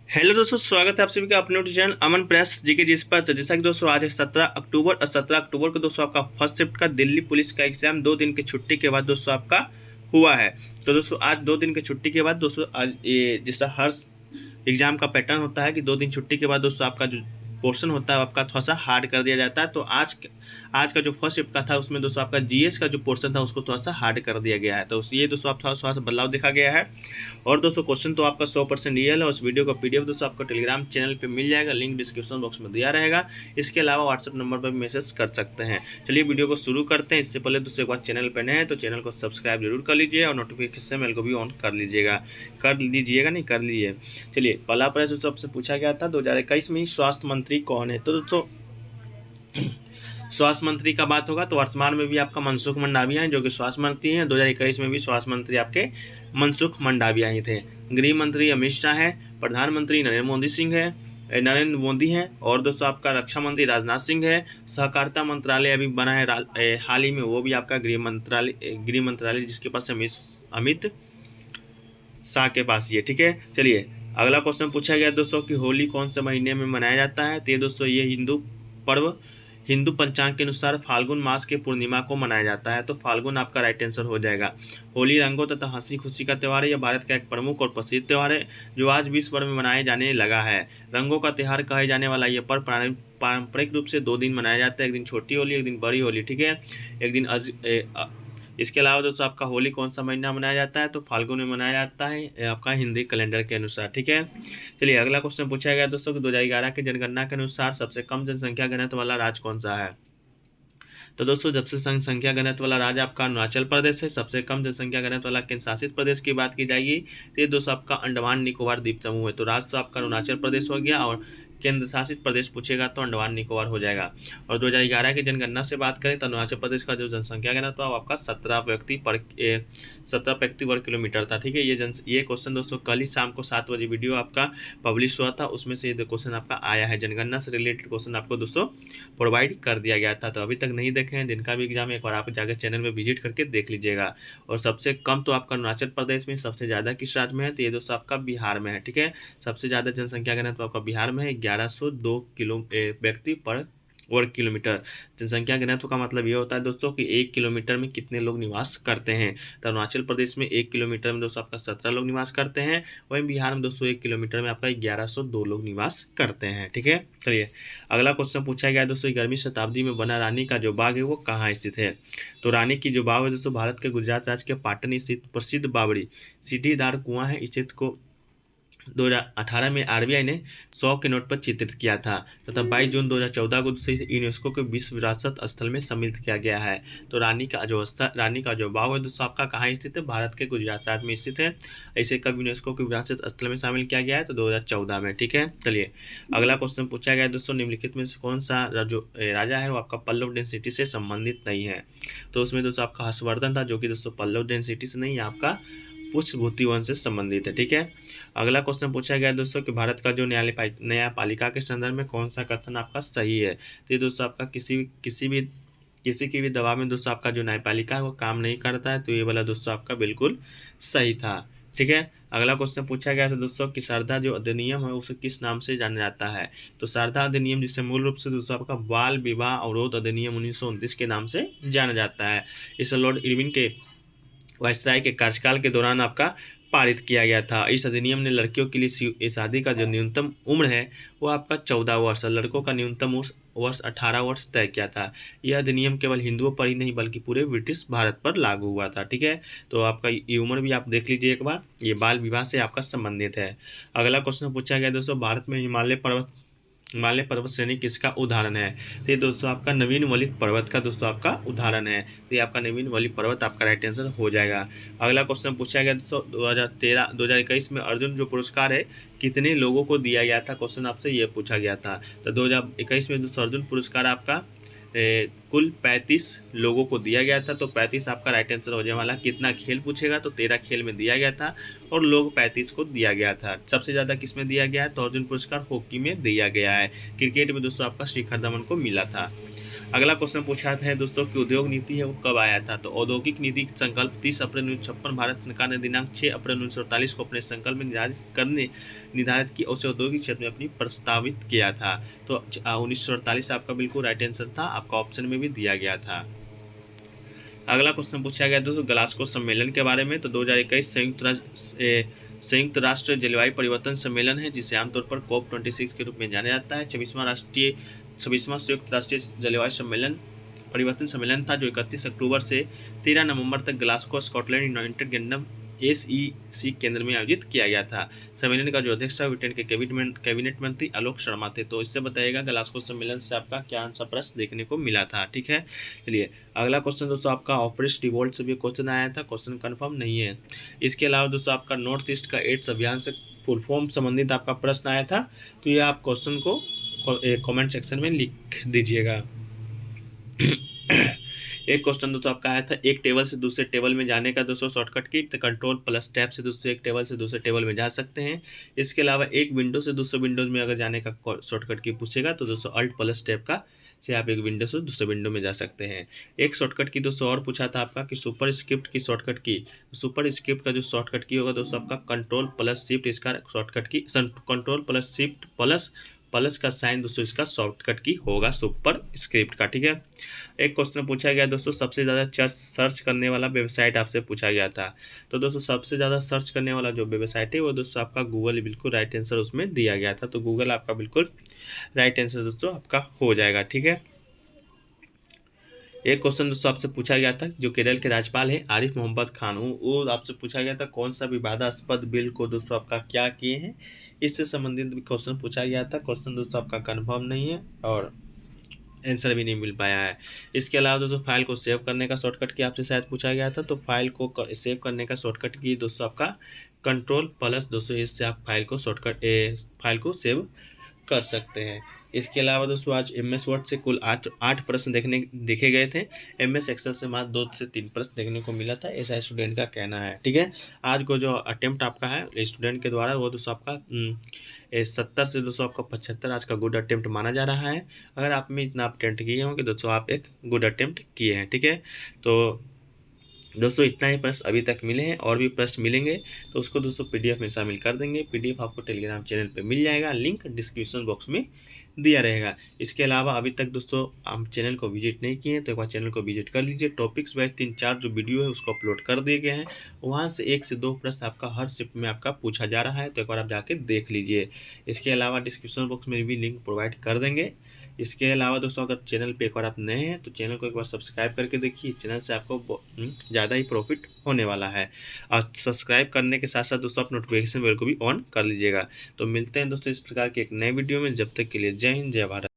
Hello दोस्तों, स्वागत है आप सभी का अपने यूट्यूब चैनल अमन प्रेस जी के जिस पर। तो जैसा कि दोस्तों आज है 17 अक्टूबर और 17 अक्टूबर को दोस्तों आपका फर्स्ट शिफ्ट का दिल्ली पुलिस का एग्जाम 2 दिन की छुट्टी के बाद दोस्तों आपका हुआ है। तो दोस्तों आज 2 दिन की छुट्टी के बाद दोस्तों आज ये जैसा हर एग्जाम का पैटर्न होता है कि 2 दिन छुट्टी के बाद दोस्तों आपका जो पोर्शन होता है आपका थोड़ा सा हार्ड कर दिया जाता है। तो आज का जो फर्स्ट शिफ्ट का था उसमें दोस्तों आपका जीएस का जो पोर्शन था उसको थोड़ा सा हार्ड कर दिया गया है। तो ये दोस्तों आप थोड़ा सा बदलाव देखा गया है। और दोस्तों क्वेश्चन तो आपका 100% रियल है। उस वीडियो का पीडीएफ दोस्तों आपको टेलीग्राम चैनल पे मिल जाएगा, लिंक डिस्क्रिप्शन बॉक्स में दिया रहेगा। इसके अलावा व्हाट्सएप नंबर पर भी मैसेज कर सकते हैं। चलिए वीडियो को शुरू करते हैं। इससे पहले दोस्तों एक बार चैनल पर नए हैं तो चैनल को सब्सक्राइब जरूर कर लीजिए और नोटिफिकेशन बेल को भी ऑन कर लीजिएगा। नहीं कर लीजिए। चलिए पहला प्रश्न दोस्तों आपसे पूछा गया था 2021 में स्वास्थ्य मंत्री कौन है। तो दोस्तों स्वास्थ्य मंत्री का बात होगा तो वर्तमान में भी आपका मनसुख मंडाविया हैं जो कि स्वास्थ्य मंत्री हैं। 2021 में भी स्वास्थ्य मंत्री आपके मनसुख मंडाविया ही थे। गृह मंत्री अमित शाह है। प्रधानमंत्री नरेंद्र मोदी हैं। और दोस्तों आपका रक्षा मंत्री राजनाथ सिंह है। सहकारिता मंत्रालय अभी बना है हाल ही में, वो भी आपका गृह मंत्रालय जिसके पास अमित शाह के पास ये, ठीक है। चलिए अगला क्वेश्चन पूछा गया दोस्तों कि होली कौन से महीने में मनाया जाता है। तो ये दोस्तों ये हिंदू पंचांग के अनुसार फाल्गुन मास के पूर्णिमा को मनाया जाता है। तो फाल्गुन आपका राइट आंसर हो जाएगा। होली रंगों तथा हंसी खुशी का त्यौहार है। यह भारत का एक प्रमुख और प्रसिद्ध त्यौहार है जो आज विश्व भर में मनाए जाने लगा है। रंगों का त्यौहार कहे जाने वाला यह पर्व पारंपरिक रूप से 2 दिन मनाया जाता है। एक दिन छोटी होली, एक दिन बड़ी होली, ठीक है। एक दिन इसके अलावा दोस्तों आपका होली कौन सा महीना मनाया जाता है। तो फाल्गुन में मनाया जाता है आपका हिंदी कैलेंडर के अनुसार, ठीक है। चलिए अगला क्वेश्चन पूछा गया दोस्तों कि 2011 की जनगणना के अनुसार सबसे कम जनसंख्या घनत्व वाला राज्य कौन सा है। तो दोस्तों जब से जनसंख्या घनत्व वाला राज्य आपका अरुणाचल प्रदेश है। सबसे कम जनसंख्या घनत्व वाला केंद्र शासित प्रदेश की बात की जाएगी तो ये दोस्तों आपका अंडमान निकोबार द्वीप समूह है। तो राज्य तो आपका अरुणाचल प्रदेश हो गया और केंद्र शासित प्रदेश पूछेगा तो अंडमान निकोबार हो जाएगा। और 2011 की जनगणना से बात करें तो अरुणाचल प्रदेश का जो जनसंख्या घनत्व वो आपका 17 व्यक्ति वर्ग किलोमीटर था, ठीक है। ये क्वेश्चन दोस्तों कल ही शाम को 7 बजे वीडियो आपका पब्लिश हुआ था, उसमें से ये क्वेश्चन आपका आया है। जनगणना से रिलेटेड क्वेश्चन आपको दोस्तों प्रोवाइड कर दिया गया था। तो अभी तक नहीं देखे हैं जिनका भी एग्जाम है एक बार आप जाकर चैनल में विजिट करके देख लीजिएगा। और सबसे कम तो आपका अरुणाचल प्रदेश में, सबसे ज़्यादा किस राज्य में है तो ये दोस्तों आपका बिहार में है, ठीक है। सबसे ज़्यादा जनसंख्या घनत्व आपका बिहार में है, 1102 व्यक्ति पर वर्ग किलोमीटर। जनसंख्या घनत्व का मतलब ये होता है दोस्तों कि 1 किलोमीटर में कितने लोग निवास करते हैं। तो अरुणाचल प्रदेश में 1 किलोमीटर में दोस्तों आपका 17 लोग निवास करते हैं। वहीं बिहार में दोस्तों 1 किलोमीटर में आपका 1102 लोग निवास करते हैं, ठीक है। चलिए अगला क्वेश्चन पूछा गया दोस्तों 11वीं शताब्दी में बना रानी का जो बाग है वो कहाँ स्थित है। तो रानी की जो बाग है दोस्तों भारत के गुजरात राज्य के पाटन स्थित प्रसिद्ध बावड़ी सीढ़ीदार कुआं है। स्थित को 2018 में आरबीआई ने 100 के नोट पर चित्रित किया था तथा 22 जून 2014 को यूनेस्को के विश्व विरासत स्थल में सम्मिलित किया गया है। तो रानी का जो बाग है दोस्तों आपका कहाँ स्थित है, भारत के गुजरात राज्य में स्थित है। ऐसे कब यूनेस्को के विरासत स्थल में शामिल किया गया है तो 2014 में, ठीक है। चलिए अगला क्वेश्चन पूछा गया दोस्तों निम्नलिखित में से कौन सा जो राजा है वो आपका पल्लव डेंसिटी से संबंधित नहीं है। तो उसमें दोस्तों आपका हर्षवर्धन था जो कि दोस्तों पल्लव डेंसिटी से नहीं, आपका पुष्पभूति वंश से संबंधित है, ठीक है। अगला क्वेश्चन पूछा गया दोस्तों कि भारत का जो न्यायपालिका के संदर्भ में कौन सा कथन आपका सही है। तो ये दोस्तों आपका किसी की भी दबाव में दोस्तों आपका जो न्यायपालिका है वो काम नहीं करता है। तो ये वाला दोस्तों आपका बिल्कुल सही था, ठीक है। अगला क्वेश्चन पूछा गया था दोस्तों कि शारदा जो अधिनियम है उसे किस नाम से जाना जाता है। तो शारदा अधिनियम जिसे मूल रूप से दोस्तों आपका बाल विवाह अवरोध अधिनियम 1929 के नाम से जाना जाता है। इसे लॉर्ड इरविन के वायसराय के कार्यकाल के दौरान आपका पारित किया गया था। इस अधिनियम ने लड़कियों के लिए शादी का जो न्यूनतम उम्र है वो आपका 14 वर्ष, लड़कों का न्यूनतम वर्ष 18 वर्ष तय किया था। यह अधिनियम केवल हिंदुओं पर ही नहीं बल्कि पूरे ब्रिटिश भारत पर लागू हुआ था, ठीक है। तो आपका ये उम्र भी आप देख लीजिए एक बार, ये बाल विवाह से आपका संबंधित है। अगला क्वेश्चन पूछा गया दोस्तों भारत में हिमालय पर्वत श्रेणी किसका उदाहरण है। तो ये दोस्तों आपका नवीन वलित पर्वत का दोस्तों आपका उदाहरण है। तो ये आपका नवीन वलित पर्वत आपका राइट आंसर हो जाएगा। अगला क्वेश्चन पूछा गया दोस्तों 2021 में अर्जुन जो पुरस्कार है कितने लोगों को दिया गया था। क्वेश्चन आपसे ये पूछा गया था। तो 2021 में दोस्तों अर्जुन पुरस्कार आपका कुल 35 लोगों को दिया गया था। तो 35 आपका राइट आंसर हो जाने वाला। कितना खेल पूछेगा तो 13 खेल में दिया गया था और लोग 35 को दिया गया था। सबसे ज़्यादा किस में दिया गया है तो अर्जुन पुरस्कार हॉकी में दिया गया है। क्रिकेट में दोस्तों आपका शिखर धवन को मिला था। अगला क्वेश्चन पूछा है दोस्तों कि उद्योग नीति है वो कब आया था। तो औद्योगिक नीति संकल्प 30 अप्रैल 1956 भारत सरकार ने दिनांक 6 अप्रैल 1948 को अपने संकल्प में निर्धारित की, उसे औद्योगिक क्षेत्र में अपनी प्रस्तावित किया था। तो 1948 आपका बिल्कुल राइट आंसर था, आपका ऑप्शन में भी दिया गया था। अगला क्वेश्चन पूछा गया दोस्तों ग्लासगो सम्मेलन के बारे में। तो 2021 संयुक्त राष्ट्र जलवायु परिवर्तन सम्मेलन है, जिसे आमतौर पर COP26 के रूप में जाना जाता है। 26वां संयुक्त राष्ट्रीय जलवायु परिवर्तन सम्मेलन था, जो 31 अक्टूबर से 13 नवंबर तक Glasgow Scotland United kingdom SEC केंद्र में आयोजित किया गया था। सम्मेलन का जो अध्यक्ष था ब्रिटेन के कैबिनेट मंत्री आलोक शर्मा थे। तो इससे बताइएगा ग्लासगो सम्मेलन से आपका क्या आंसर प्रश्न देखने को मिला था। ठीक है, चलिए अगला क्वेश्चन दोस्तों आपका ऑपरेशन रिवोल्ट से भी क्वेश्चन आया था, क्वेश्चन कंफर्म नहीं है। इसके अलावा दोस्तों आपका नॉर्थ ईस्ट का एड्स अभियान से फुल फॉर्म संबंधित आपका प्रश्न आया था। तो ये आप क्वेश्चन को कमेंट सेक्शन में लिख दीजिएगा। एक क्वेश्चन दोस्तों आपका आया था एक टेबल से दूसरे टेबल में जाने का दोस्तों शॉर्टकट की। तो कंट्रोल प्लस टैब से दोस्तों एक टेबल से दूसरे टेबल में जा सकते हैं। इसके अलावा एक विंडो से दूसरे विंडोज में अगर जाने का शॉर्टकट की पूछेगा तो दोस्तों अल्ट प्लस टैब का से आप एक विंडो से दूसरे विंडो में जा सकते हैं। एक शॉर्टकट की दोस्तों और पूछा था आपका कि सुपर स्क्रिप्ट की शॉर्टकट की। सुपर स्क्रिप्ट का जो शॉर्टकट की होगा दोस्तों आपका कंट्रोल प्लस शिफ्ट, इसका शॉर्टकट की कंट्रोल प्लस शिफ्ट प्लस का साइन दोस्तों इसका शॉर्टकट की होगा सुपर स्क्रिप्ट का। ठीक है, एक क्वेश्चन पूछा गया दोस्तों सबसे ज़्यादा सर्च करने वाला वेबसाइट आपसे पूछा गया था। तो दोस्तों सबसे ज़्यादा सर्च करने वाला जो वेबसाइट है वो दोस्तों आपका गूगल, बिल्कुल राइट आंसर उसमें दिया गया था। तो गूगल आपका बिल्कुल राइट आंसर दोस्तों आपका हो जाएगा। ठीक है, एक क्वेश्चन दोस्तों आपसे पूछा गया था जो केरल के राज्यपाल है आरिफ मोहम्मद खान, वो आपसे पूछा गया था कौन सा विवादास्पद बिल को दोस्तों आपका क्या किए हैं, इससे संबंधित भी क्वेश्चन पूछा गया था। क्वेश्चन दोस्तों आपका कंफर्म नहीं है और आंसर भी नहीं मिल पाया है। इसके अलावा दोस्तों फाइल को सेव करने का शॉर्टकट की आपसे शायद पूछा गया था। तो फाइल को सेव करने का शॉर्टकट की दोस्तों आपका कंट्रोल प्लस दोस्तों, इससे आप फाइल को सेव कर सकते हैं। इसके अलावा दोस्तों आज MS वर्ड से कुल 8 प्रश्न देखे गए थे। MS एक्सेल से मात्र 2 से 3 प्रश्न देखने को मिला था, ऐसा स्टूडेंट का कहना है। ठीक है, आज को जो अटेम्प्ट आपका है स्टूडेंट के द्वारा वो दोस्तों आपका 70 से दोस्तों आपका 75 आज का गुड अटेम्प्ट माना जा रहा है। अगर आप में इतना अटेम्प्ट किए होंगे दोस्तों आप एक गुड अटेम्प्ट किए हैं। ठीक है, तो दोस्तों इतना ही प्रश्न अभी तक मिले हैं, और भी प्रश्न मिलेंगे तो उसको दोस्तों PDF में शामिल कर देंगे। PDF आपको टेलीग्राम चैनल पे मिल जाएगा, लिंक डिस्क्रिप्शन बॉक्स में दिया रहेगा। इसके अलावा अभी तक दोस्तों हम चैनल को विजिट नहीं किए हैं तो एक बार चैनल को विजिट कर लीजिए। टॉपिक्स वाइज 3-4 जो वीडियो है उसको अपलोड कर दिए गए हैं, वहाँ से 1 से 2 प्रश्न आपका हर शिफ्ट में आपका पूछा जा रहा है, तो एक बार आप जाके देख लीजिए। इसके अलावा डिस्क्रिप्शन बॉक्स में भी लिंक प्रोवाइड कर देंगे। इसके अलावा दोस्तों अगर चैनल पे एक बार आप नए हैं तो चैनल को एक बार सब्सक्राइब करके देखिए, चैनल से आपको ज़्यादा ही प्रॉफिट होने वाला है। और सब्सक्राइब करने के साथ साथ दोस्तों आप नोटिफिकेशन बेल को भी ऑन कर लीजिएगा। तो मिलते हैं दोस्तों इस प्रकार के एक नए वीडियो में, जब तक के लिए जय हिंद जय भारत।